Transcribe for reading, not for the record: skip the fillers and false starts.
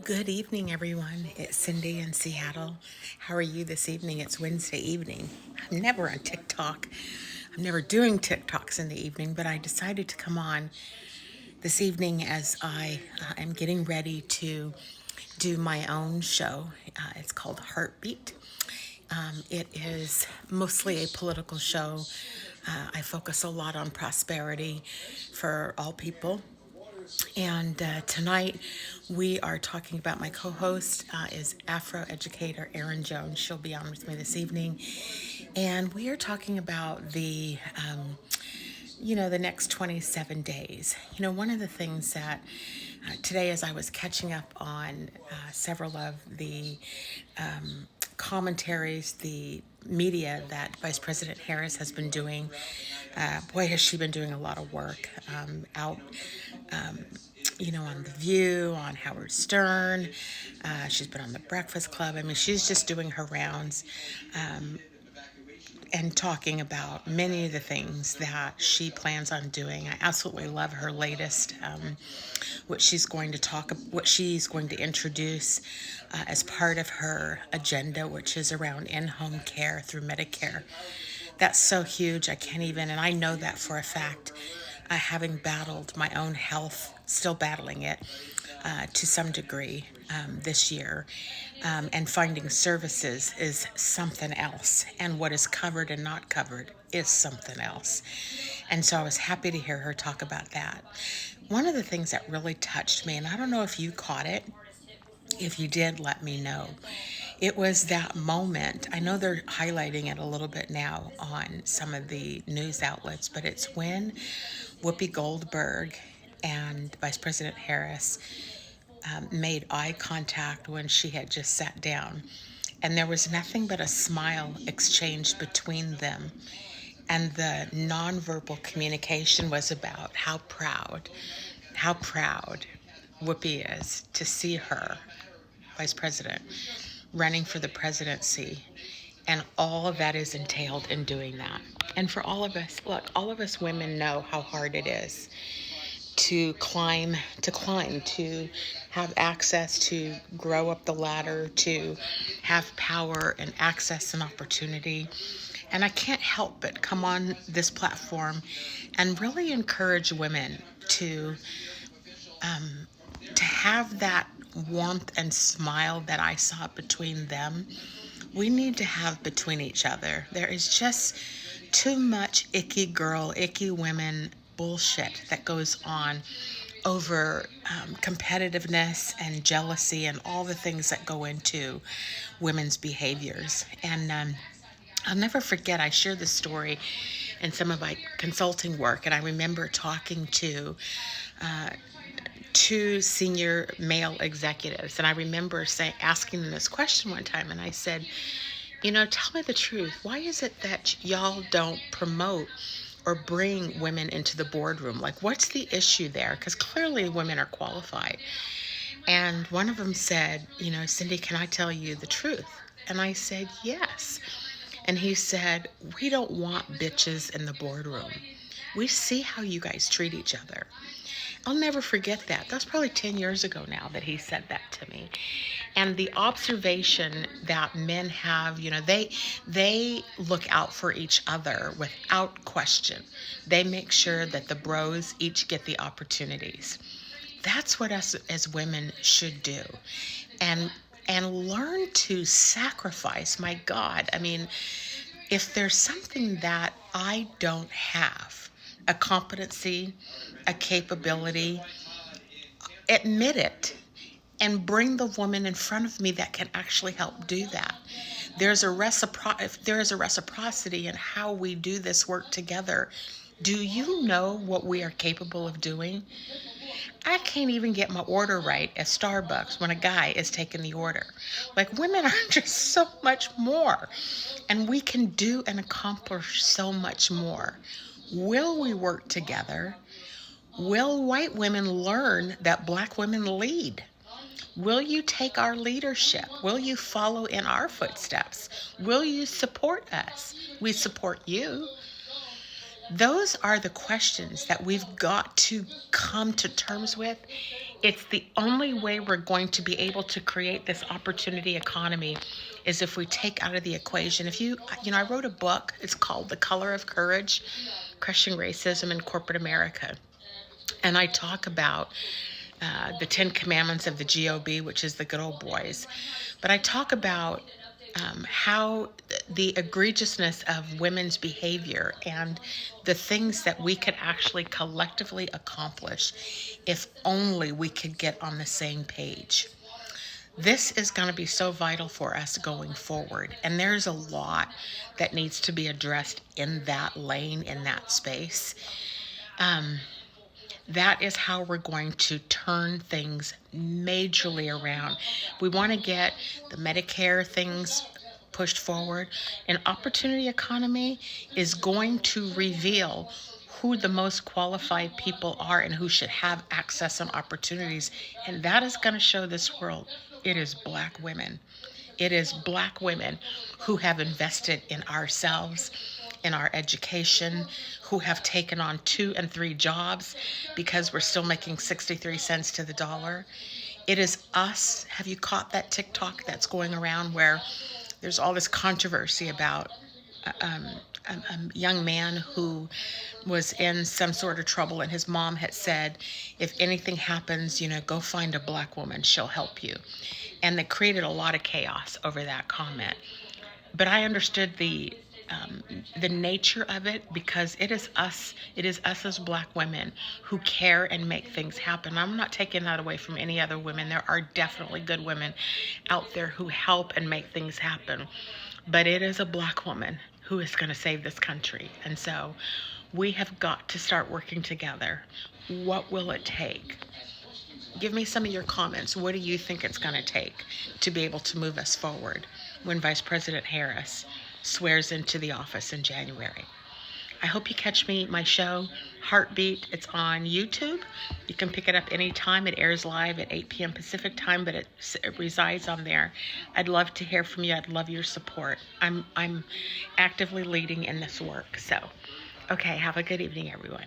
Good evening, everyone. It's Cindy in Seattle. How are you this evening? It's Wednesday evening. I'm never on TikTok. I'm never doing TikToks in the evening, but I decided to come on this evening as I am getting ready to do my own show. It's called Heartbeat. It is mostly a political show. I focus a lot on prosperity for all people. And tonight we are talking about my co-host is Afro educator Erin Jones. She'll be on with me this evening, and we are talking about the next 27 days. One of the things that today, as I was catching up on several of the commentaries, the media that Vice President Harris has been doing, boy, has she been doing a lot of work out on The View, on Howard Stern. She's been on The Breakfast Club. I mean, she's just doing her rounds and talking about many of the things that she plans on doing. I absolutely love her latest, what she's going to what she's going to introduce as part of her agenda, which is around in-home care through Medicare. That's so huge. I can't even, and I know that for a fact, having battled my own health, still battling it to some degree this year. And finding services is something else. And what is covered and not covered is something else. And so I was happy to hear her talk about that. One of the things that really touched me, and I don't know if you caught it, if you did, let me know. It was that moment. I know they're highlighting it a little bit now on some of the news outlets, but it's when Whoopi Goldberg and Vice President Harris made eye contact when she had just sat down. And there was nothing but a smile exchanged between them. And the nonverbal communication was about how proud Whoopi is to see her, Vice President, running for the presidency, and all of that is entailed in doing that. And for all of us, look, all of us women know how hard it is to have access, to grow up the ladder, to have power and access and opportunity. And I can't help but come on this platform and really encourage women to have that warmth and smile that I saw between them. We need to have between each other. There is just too much icky girl, icky women bullshit that goes on over competitiveness and jealousy and all the things that go into women's behaviors. And I'll never forget, I shared this story in some of my consulting work, and I remember talking to two senior male executives, and I remember asking them this question one time, and I said, tell me the truth. Why is it that y'all don't promote or bring women into the boardroom? Like, what's the issue there? Because clearly women are qualified. And one of them said, Cindy, can I tell you the truth? And I said, yes. And he said, we don't want bitches in the boardroom. We see how you guys treat each other. I'll never forget that. That was probably 10 years ago now that he said that to me. And the observation that men have, they look out for each other without question. They make sure that the bros each get the opportunities. That's what us as women should do. And learn to sacrifice. My God, I mean, if there's something that I don't have, a competency, a capability, admit it and bring the woman in front of me that can actually help do that. If there is a reciprocity in how we do this work together. Do you know what we are capable of doing? I can't even get my order right at Starbucks when a guy is taking the order. Like, women are just so much more, and we can do and accomplish so much more. Will we work together? Will white women learn that black women lead? Will you take our leadership? Will you follow in our footsteps? Will you support us? We support you. Those are the questions that we've got to come to terms with It's the only way we're going to be able to create this opportunity economy is if we take out of the equation. If I wrote a book, it's called The Color of Courage, Crushing Racism in Corporate America. And I talk about the 10 Commandments of the GOB, which is the good old boys. But I talk about how the egregiousness of women's behavior and the things that we could actually collectively accomplish if only we could get on the same page. This is going to be so vital for us going forward. And there's a lot that needs to be addressed in that lane, in that space. That is how we're going to turn things majorly around. We want to get the Medicare things pushed forward. An opportunity economy is going to reveal who the most qualified people are and who should have access and opportunities. And that is going to show this world it is Black women. It is Black women who have invested in ourselves, in our education, who have taken on 2 and 3 jobs because we're still making 63 cents to the dollar. It is us. Have you caught that TikTok that's going around where there's all this controversy about a young man who was in some sort of trouble, and his mom had said, if anything happens, go find a Black woman, she'll help you. And they created a lot of chaos over that comment. But I understood the nature of it, because it is us as Black women who care and make things happen. I'm not taking that away from any other women. There are definitely good women out there who help and make things happen, but it is a Black woman who is going to save this country. And so we have got to start working together. What will it take? Give me some of your comments. What do you think it's going to take to be able to move us forward when Vice President Harris swears into the office in January? I hope you catch my show, Heartbeat. It's on YouTube. You can pick it up anytime. It airs live at 8 p.m. Pacific time, but it resides on there. I'd love to hear from you. I'd love your support. I'm actively leading in this work. So, okay, have a good evening, everyone.